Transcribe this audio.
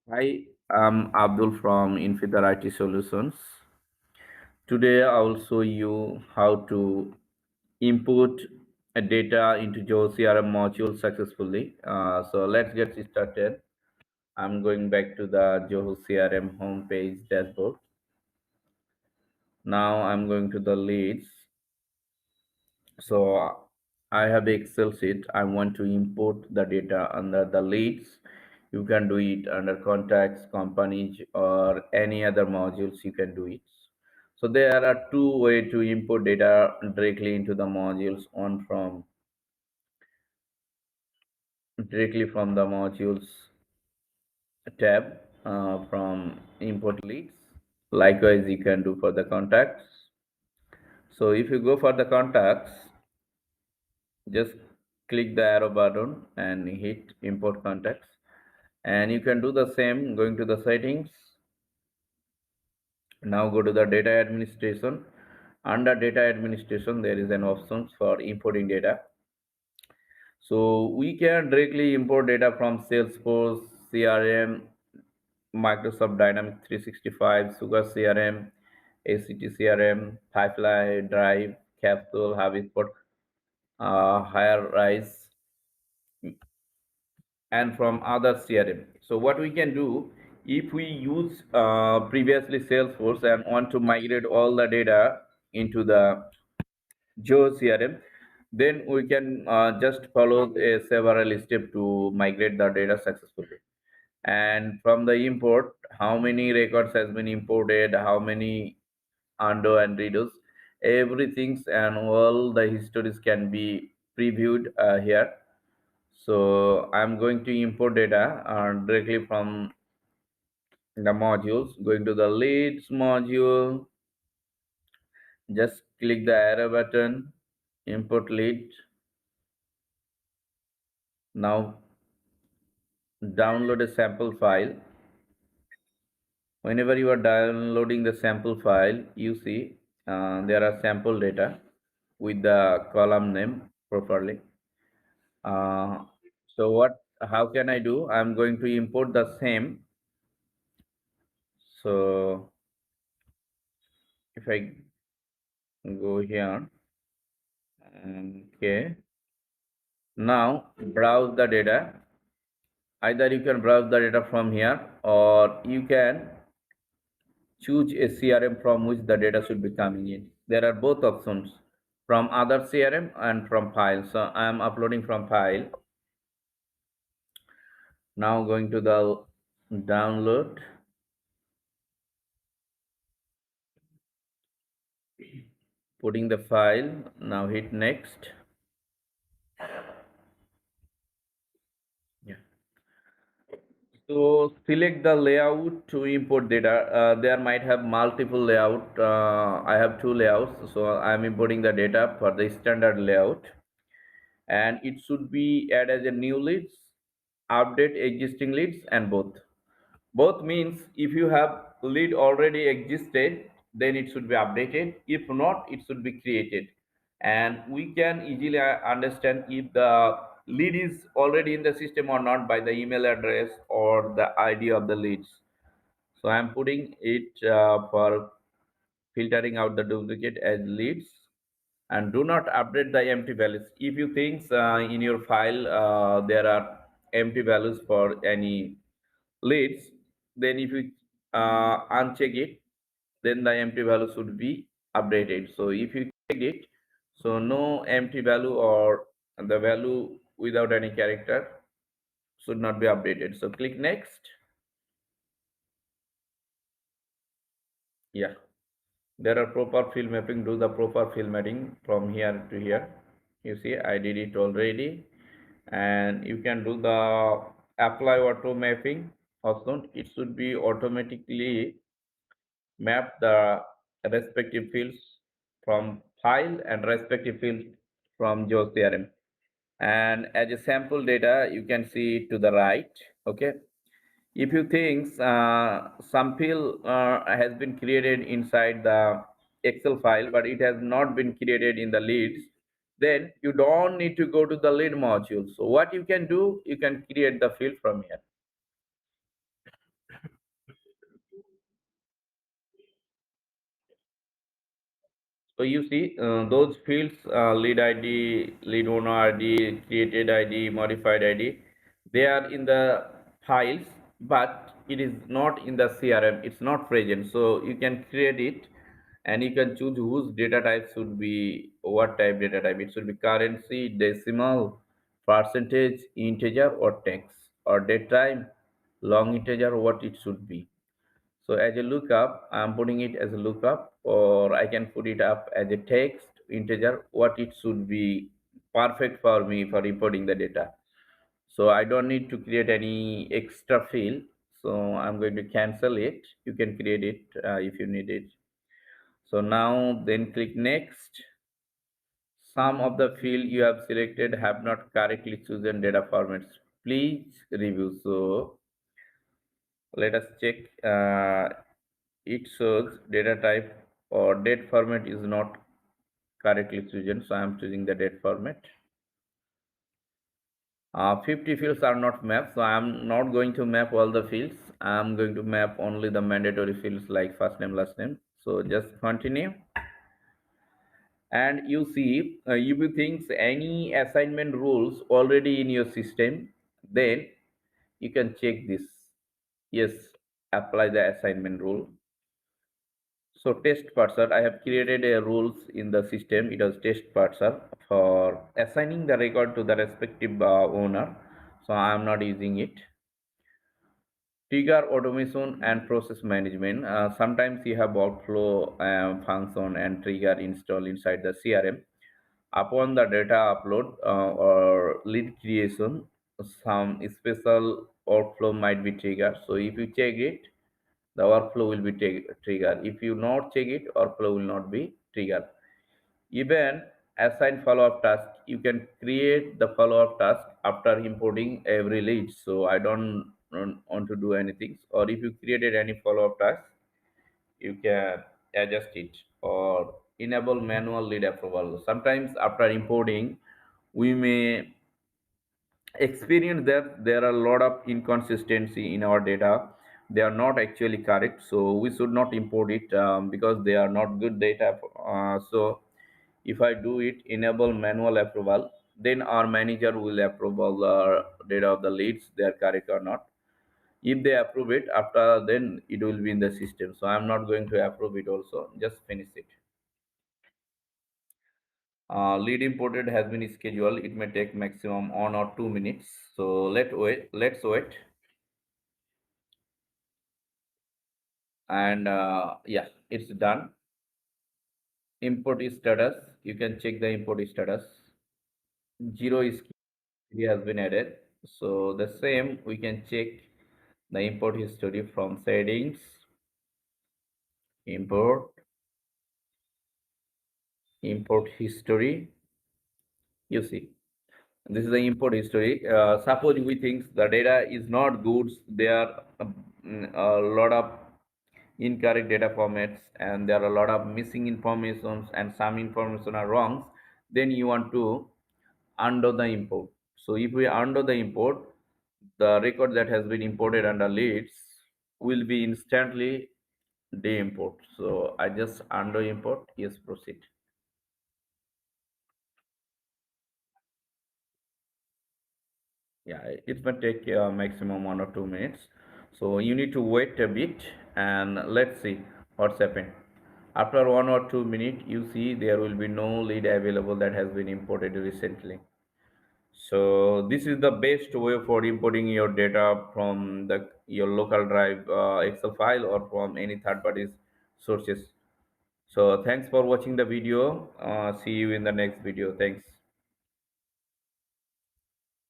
Hi, I'm Abdul from Infidel IT Solutions. Today, I will show you how to input a data into Zoho CRM module successfully. So let's get started. I'm going back to the Zoho CRM homepage dashboard. Now I'm going to the leads. So I have Excel sheet. I want to import the data under the leads. You can do it under contacts, companies, or any other modules. You can do it. So there are two ways to import data directly into the modules. One from directly from the modules tab from import leads. Likewise, you can do for the contacts. So if you go for the contacts, just click the arrow button and hit import contacts, and you can do the same going to the settings. Now go to the data administration. Under data administration there is an option for importing data. So we can directly import data from Salesforce CRM, Microsoft Dynamics 365, Sugar CRM, ACT CRM, Pipeline, Drive, Capsule, HubSpot, Higher Rise, and from other CRM. So what we can do, if we use previously Salesforce and want to migrate all the data into the Zoho CRM, then we can just follow a several steps to migrate the data successfully. And from the import, how many records has been imported, how many undo and redos, everything's and all the histories can be previewed here. So I'm going to import data directly from the modules. Going to the leads module, just click the arrow button, import lead. Now download a sample file. Whenever you are downloading the sample file, you see there are sample data with the column name properly. Uh, so how can I do? I'm going to import the same. So if I go here, okay, now browse the data. Either you can browse the data from here, or you can choose a CRM from which the data should be coming in. There are both options, from other CRM and from file. So I am uploading from file. Now going to the download, putting the file. Now hit next. Yeah. So select the layout to import data. There might have multiple layout. I have two layouts, so I'm importing the data for the standard layout, and it should be add as a new leads, update existing leads, and both means if you have lead already existed, then it should be updated. If not, it should be created. And we can easily understand if the lead is already in the system or not by the email address or the ID of the leads. So I'm putting it for filtering out the duplicate as leads. And do not update the empty values. If you think in your file there are empty values for any leads, then if you uncheck it, then the empty value should be updated. So if you check it, so no empty value or the value without any character should not be updated. So click next. Yeah, there are proper field mapping. Do the proper field mapping from here to here. You see I did it already. And you can do the apply auto mapping also. It should be automatically map the respective fields from file and respective field from Zoho CRM. And as a sample data, you can see to the right. Okay. If you think some field has been created inside the Excel file, but it has not been created in the leads, then you don't need to go to the lead module. So what you can do, you can create the field from here. So you see those fields, lead ID, lead owner ID, created ID, modified ID, they are in the files, but it is not in the CRM. It's not present. So you can create it, and you can choose whose data type should be what type data type. It should be currency, decimal, percentage, integer, or text, or date time, long integer, what it should be. So as a lookup, I'm putting it as a lookup, or I can put it up as a text integer, what it should be perfect for me for importing the data. So I don't need to create any extra field. So I'm going to cancel it. You can create it if you need it. So now then click next. Some of the field you have selected have not correctly chosen data formats. Please review. So let us check. It shows data type or date format is not correctly chosen, so I am choosing the date format. 50 fields are not mapped, so I am not going to map all the fields. I am going to map only the mandatory fields like first name, last name. So just continue, and you see if you think any assignment rules already in your system, then you can check this. Yes, apply the assignment rule. So test parser, I have created a rules in the system. It was test parser for assigning the record to the respective owner. So I am not using it. Trigger automation and process management. Sometimes you have workflow function and trigger installed inside the CRM. Upon the data upload or lead creation, some special workflow might be triggered. So if you check it, the workflow will be triggered. If you not check it, workflow will not be triggered. Even assign follow-up task, you can create the follow-up task after importing every lead. So I don't want to do anything. Or if you created any follow-up task, you can adjust it or enable manual lead approval. Sometimes after importing, we may experience that there are a lot of inconsistency in our data. They are not actually correct, so we should not import it because they are not good data. So if I do it enable manual approval, then our manager will approve all the data of the leads, they are correct or not. If they approve it after, then it will be in the system. So I'm not going to approve it also, just finish it. Lead imported has been scheduled. It may take maximum 1 or 2 minutes. So let's wait. And yeah, it's done. Import status, you can check the import status. Zero is has been added. So the same we can check the import history from settings, import history. You see, this is the import history. Suppose we think the data is not good, there are a lot of incorrect data formats and there are a lot of missing informations and some information are wrong, then you want to undo the import. So if we undo the import, the record that has been imported under leads will be instantly de-import. So I just undo import. Yes, proceed. Yeah, it may take maximum 1 or 2 minutes. So you need to wait a bit and let's see what's happened. After 1 or 2 minutes, you see there will be no lead available that has been imported recently. So this is the best way for importing your data from the your local drive Excel file or from any third parties sources. So thanks for watching the video. See you in the next video. Thanks.